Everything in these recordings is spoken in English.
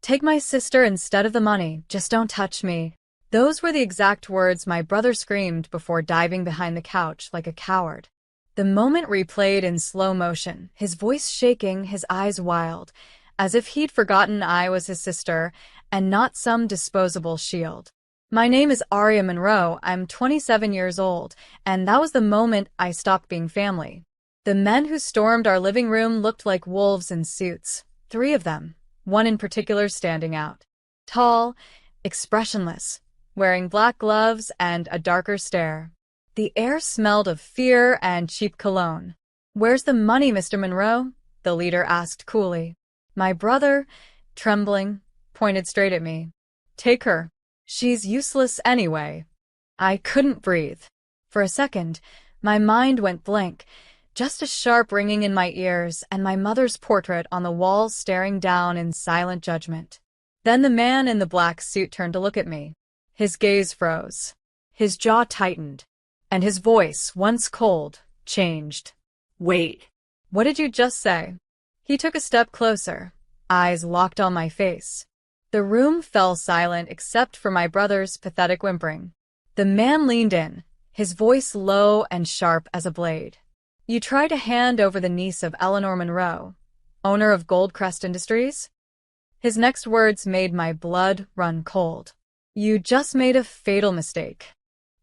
Take my sister instead of the money, just don't touch me. Those were the exact words my brother screamed before diving behind the couch like a coward. The moment replayed in slow motion, his voice shaking, his eyes wild, as if he'd forgotten I was his sister and not some disposable shield. My name is Aria Monroe, I'm 27 years old, and that was the moment I stopped being family. The men who stormed our living room looked like wolves in suits, 3 of them, one in particular standing out. Tall, expressionless, wearing black gloves and a darker stare. The air smelled of fear and cheap cologne. "Where's the money, Mr. Monroe?" the leader asked coolly. My brother, trembling, pointed straight at me. "Take her. She's useless anyway." I couldn't breathe. For a second, my mind went blank, just a sharp ringing in my ears and my mother's portrait on the wall staring down in silent judgment. Then the man in the black suit turned to look at me. His gaze froze. His jaw tightened. And his voice, once cold, changed. "Wait. What did you just say?" He took a step closer, eyes locked on my face. The room fell silent except for my brother's pathetic whimpering. The man leaned in, his voice low and sharp as a blade. "You tried to hand over the niece of Eleanor Monroe, owner of Goldcrest Industries?" His next words made my blood run cold. "You just made a fatal mistake."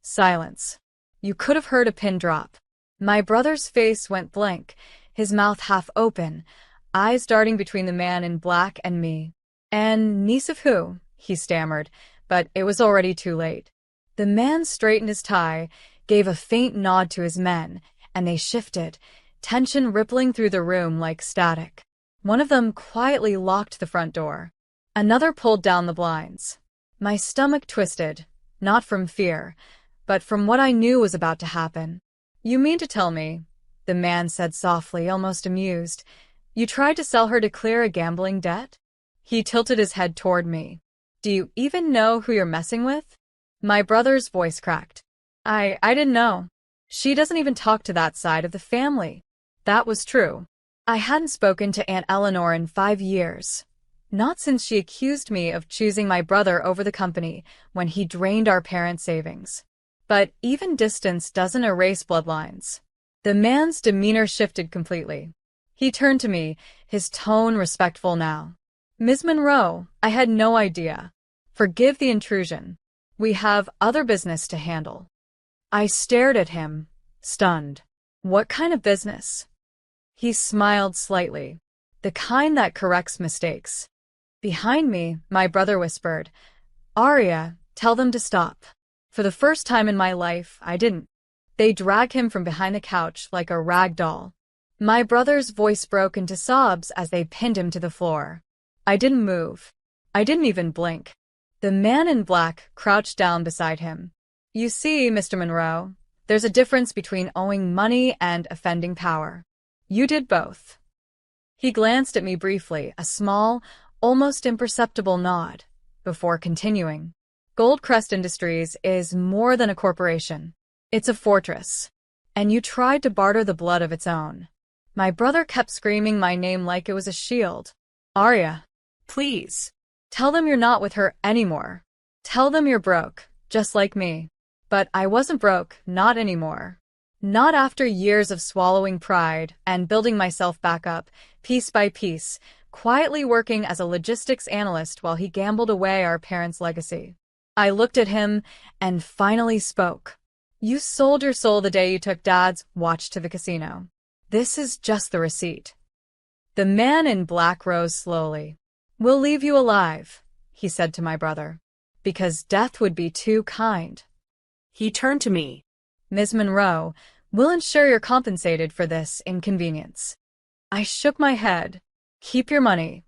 Silence. You could have heard a pin drop. My brother's face went blank, his mouth half open, eyes darting between the man in black and me. "And niece of who?" he stammered, but it was already too late. The man straightened his tie, gave a faint nod to his men, and they shifted, tension rippling through the room like static. One of them quietly locked the front door. Another pulled down the blinds. My stomach twisted, not from fear, but from what I knew was about to happen. "You mean to tell me," the man said softly, almost amused, "you tried to sell her to clear a gambling debt?" He tilted his head toward me. "Do you even know who you're messing with?" My brother's voice cracked. I didn't know. She doesn't even talk to that side of the family." That was true. I hadn't spoken to Aunt Eleanor in 5 years. Not since she accused me of choosing my brother over the company when he drained our parents' savings. But even distance doesn't erase bloodlines. The man's demeanor shifted completely. He turned to me, his tone respectful now. "Ms. Monroe, I had no idea. Forgive the intrusion. We have other business to handle." I stared at him, stunned. "What kind of business?" He smiled slightly. "The kind that corrects mistakes." Behind me, my brother whispered, "Aria, tell them to stop." For the first time in my life, I didn't. They dragged him from behind the couch like a rag doll. My brother's voice broke into sobs as they pinned him to the floor. I didn't move. I didn't even blink. The man in black crouched down beside him. "You see, Mr. Monroe, there's a difference between owing money and offending power. You did both." He glanced at me briefly, a small, almost imperceptible nod, before continuing. "Goldcrest Industries is more than a corporation. It's a fortress. And you tried to barter the blood of its own." My brother kept screaming my name like it was a shield. "Aria, please. Tell them you're not with her anymore. Tell them you're broke, just like me." But I wasn't broke, not anymore. Not after years of swallowing pride and building myself back up, piece by piece, quietly working as a logistics analyst while he gambled away our parents' legacy. I looked at him and finally spoke. "You sold your soul the day you took Dad's watch to the casino. This is just the receipt." The man in black rose slowly. "We'll leave you alive," he said to my brother, "because death would be too kind." He turned to me. "Ms. Monroe, we'll ensure you're compensated for this inconvenience." I shook my head. "Keep your money."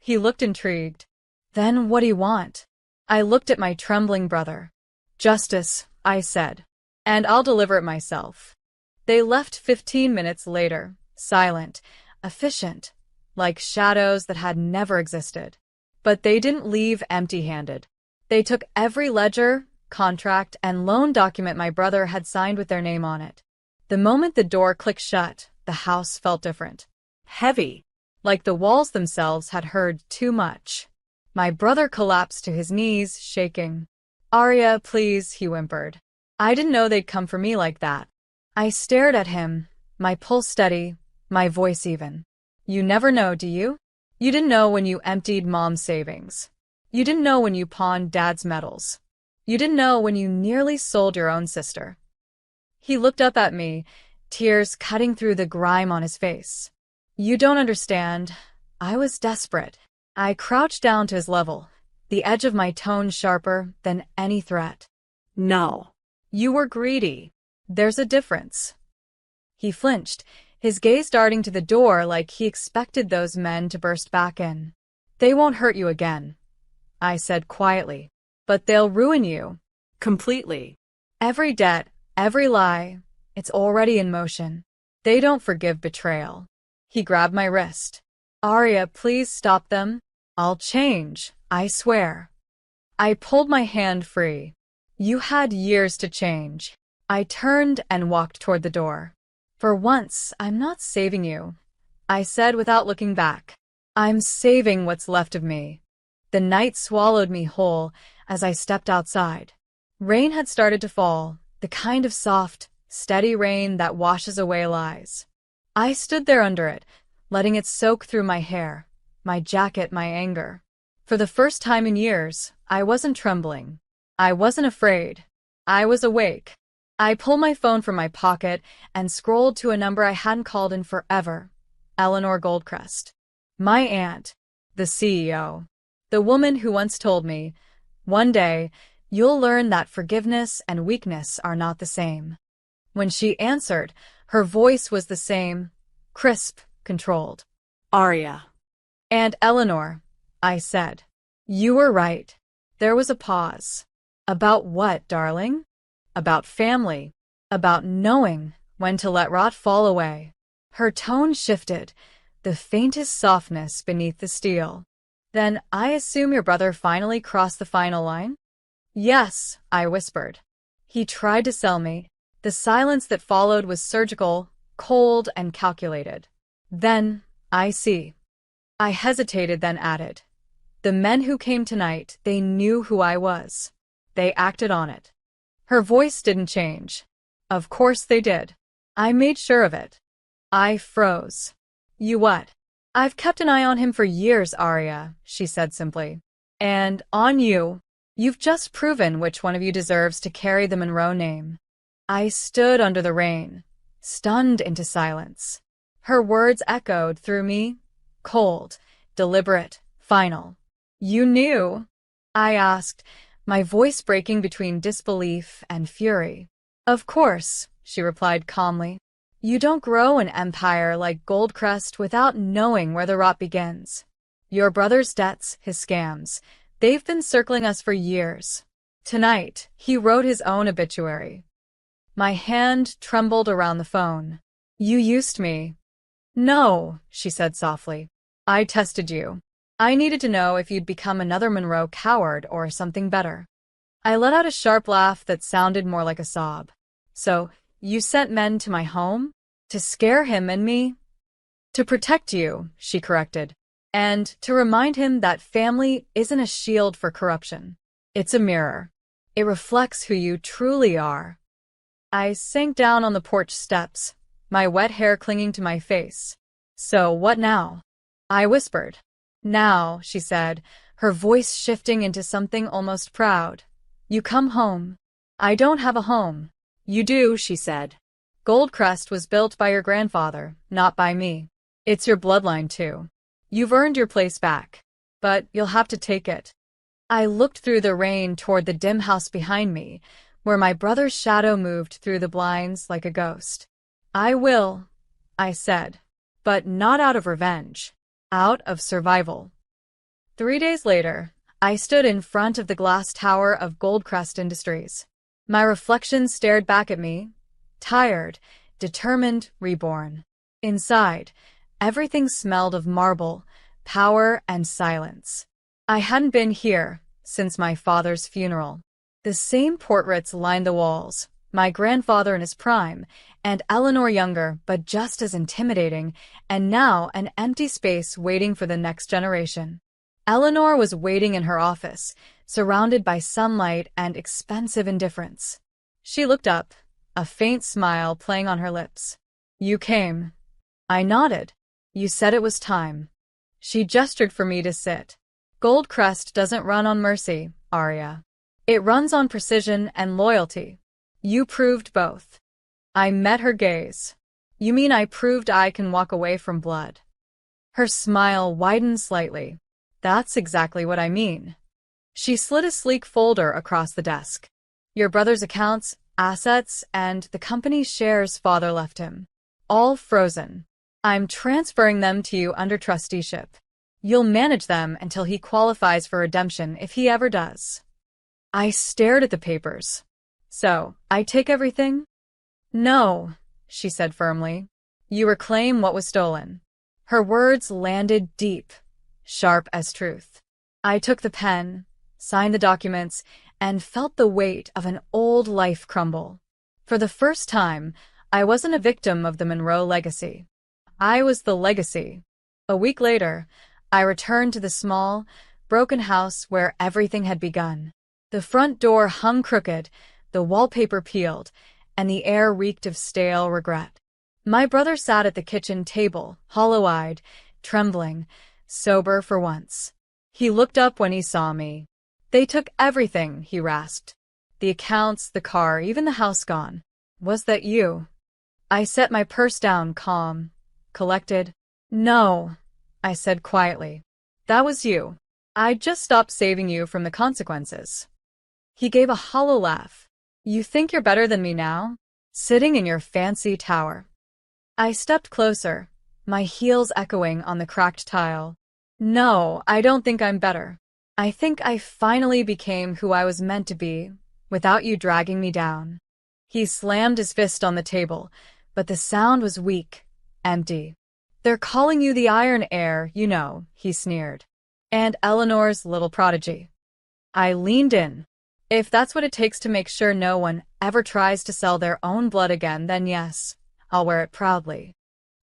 He looked intrigued. "Then what do you want?" I looked at my trembling brother. "Justice," I said, "and I'll deliver it myself." They left 15 minutes later, silent, efficient, like shadows that had never existed. But they didn't leave empty-handed. They took every ledger, contract, and loan document my brother had signed with their name on it. The moment the door clicked shut, the house felt different. Heavy, like the walls themselves had heard too much. My brother collapsed to his knees, shaking. "Arya, please," he whimpered. I didn't know they'd come for me like that. I stared at him, my pulse steady, my voice even. "You never know, do you? You didn't know when you emptied Mom's savings. You didn't know when you pawned Dad's medals. You didn't know when you nearly sold your own sister." He looked up at me, tears cutting through the grime on his face. "You don't understand. I was desperate." I crouched down to his level, the edge of my tone sharper than any threat. "No. You were greedy. There's a difference." He flinched, his gaze darting to the door like he expected those men to burst back in. "They won't hurt you again," I said quietly, "but they'll ruin you. Completely. Every debt, every lie, it's already in motion. They don't forgive betrayal." He grabbed my wrist. "Arya, please stop them. I'll change, I swear." I pulled my hand free. "You had years to change." I turned and walked toward the door. "For once, I'm not saving you," I said without looking back. "I'm saving what's left of me." The night swallowed me whole as I stepped outside. Rain had started to fall, the kind of soft, steady rain that washes away lies. I stood there under it, letting it soak through my hair, my jacket, my anger. For the first time in years, I wasn't trembling. I wasn't afraid. I was awake. I pulled my phone from my pocket and scrolled to a number I hadn't called in forever. Eleanor Goldcrest. My aunt, the CEO. The woman who once told me, "One day, you'll learn that forgiveness and weakness are not the same." When she answered, her voice was the same, crisp, controlled. "Arya." "And Eleanor," I said. "You were right." There was a pause. "About what, darling?" "About family. About knowing when to let rot fall away." Her tone shifted, the faintest softness beneath the steel. "Then I assume your brother finally crossed the final line?" "Yes," I whispered. He tried to sell me. The silence that followed was surgical, cold, and calculated. "Then, I see." I hesitated, then added, "The men who came tonight, they knew who I was. They acted on it." Her voice didn't change. "Of course they did. I made sure of it." I froze. "You what?" "I've kept an eye on him for years, Arya," she said simply. "And on you. You've just proven which one of you deserves to carry the Monroe name." I stood under the rain, stunned into silence. Her words echoed through me, cold, deliberate, final. "You knew?" I asked, my voice breaking between disbelief and fury. "Of course," she replied calmly. "You don't grow an empire like Goldcrest without knowing where the rot begins. Your brother's debts, his scams, they've been circling us for years. Tonight, he wrote his own obituary." My hand trembled around the phone. "You used me." "No," she said softly. "I tested you. I needed to know if you'd become another Monroe coward or something better." I let out a sharp laugh that sounded more like a sob. "So, you sent men to my home? To scare him and me?" "To protect you," she corrected. "And to remind him that family isn't a shield for corruption. It's a mirror. It reflects who you truly are." I sank down on the porch steps, my wet hair clinging to my face. "So what now?" I whispered. "Now," she said, her voice shifting into something almost proud. "You come home." "I don't have a home." "You do," she said. "Goldcrest was built by your grandfather, not by me. It's your bloodline, too. You've earned your place back. But you'll have to take it." I looked through the rain toward the dim house behind me, where my brother's shadow moved through the blinds like a ghost. "I will," I said. "But not out of revenge. Out of survival." 3 days later, I stood in front of the glass tower of Goldcrest Industries. My reflection stared back at me, tired, determined, reborn. Inside, everything smelled of marble, power, and silence. I hadn't been here since my father's funeral. The same portraits lined the walls, my grandfather in his prime, and Eleanor younger, but just as intimidating, and now an empty space waiting for the next generation. Eleanor was waiting in her office, surrounded by sunlight and expensive indifference. She looked up, a faint smile playing on her lips. "You came." I nodded. "You said it was time." She gestured for me to sit. "Goldcrest doesn't run on mercy, Arya. It runs on precision and loyalty. You proved both." I met her gaze. "You mean I proved I can walk away from blood?" Her smile widened slightly. "That's exactly what I mean." She slid a sleek folder across the desk. "Your brother's accounts, assets, and the company's shares father left him. All frozen. I'm transferring them to you under trusteeship. You'll manage them until he qualifies for redemption if he ever does." I stared at the papers. "So, I take everything?" "No," she said firmly. "You reclaim what was stolen." Her words landed deep, sharp as truth. I took the pen, signed the documents, and felt the weight of an old life crumble. For the first time, I wasn't a victim of the Monroe legacy. I was the legacy. A week later, I returned to the small, broken house where everything had begun. The front door hung crooked, the wallpaper peeled, and the air reeked of stale regret. My brother sat at the kitchen table, hollow-eyed, trembling, sober for once. He looked up when he saw me. "They took everything," he rasped. "The accounts, the car, even the house gone. Was that you?" I set my purse down, calm, collected. "No," I said quietly. "That was you. I just stopped saving you from the consequences." He gave a hollow laugh. "You think you're better than me now? Sitting in your fancy tower." I stepped closer, my heels echoing on the cracked tile. "No, I don't think I'm better. I think I finally became who I was meant to be, without you dragging me down." He slammed his fist on the table, but the sound was weak, empty. "They're calling you the Iron Heir, you know," he sneered. "And Eleanor's little prodigy." I leaned in. "If that's what it takes to make sure no one ever tries to sell their own blood again, then yes, I'll wear it proudly."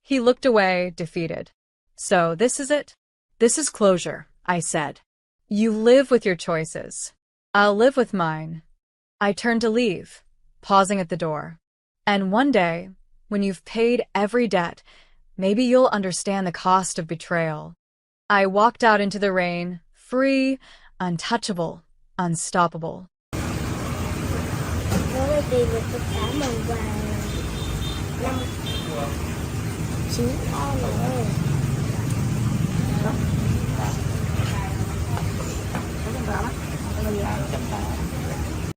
He looked away, defeated. "So this is it?" "This is closure," I said. "You live with your choices. I'll live with mine." I turned to leave, pausing at the door. "And one day, when you've paid every debt, maybe you'll understand the cost of betrayal." I walked out into the rain, free, untouchable, unstoppable. Nó mới đi được tất cả màu vàng năm chín con rồi. Đó. Đó. Đó. Đó. Đó. Đó. Đó.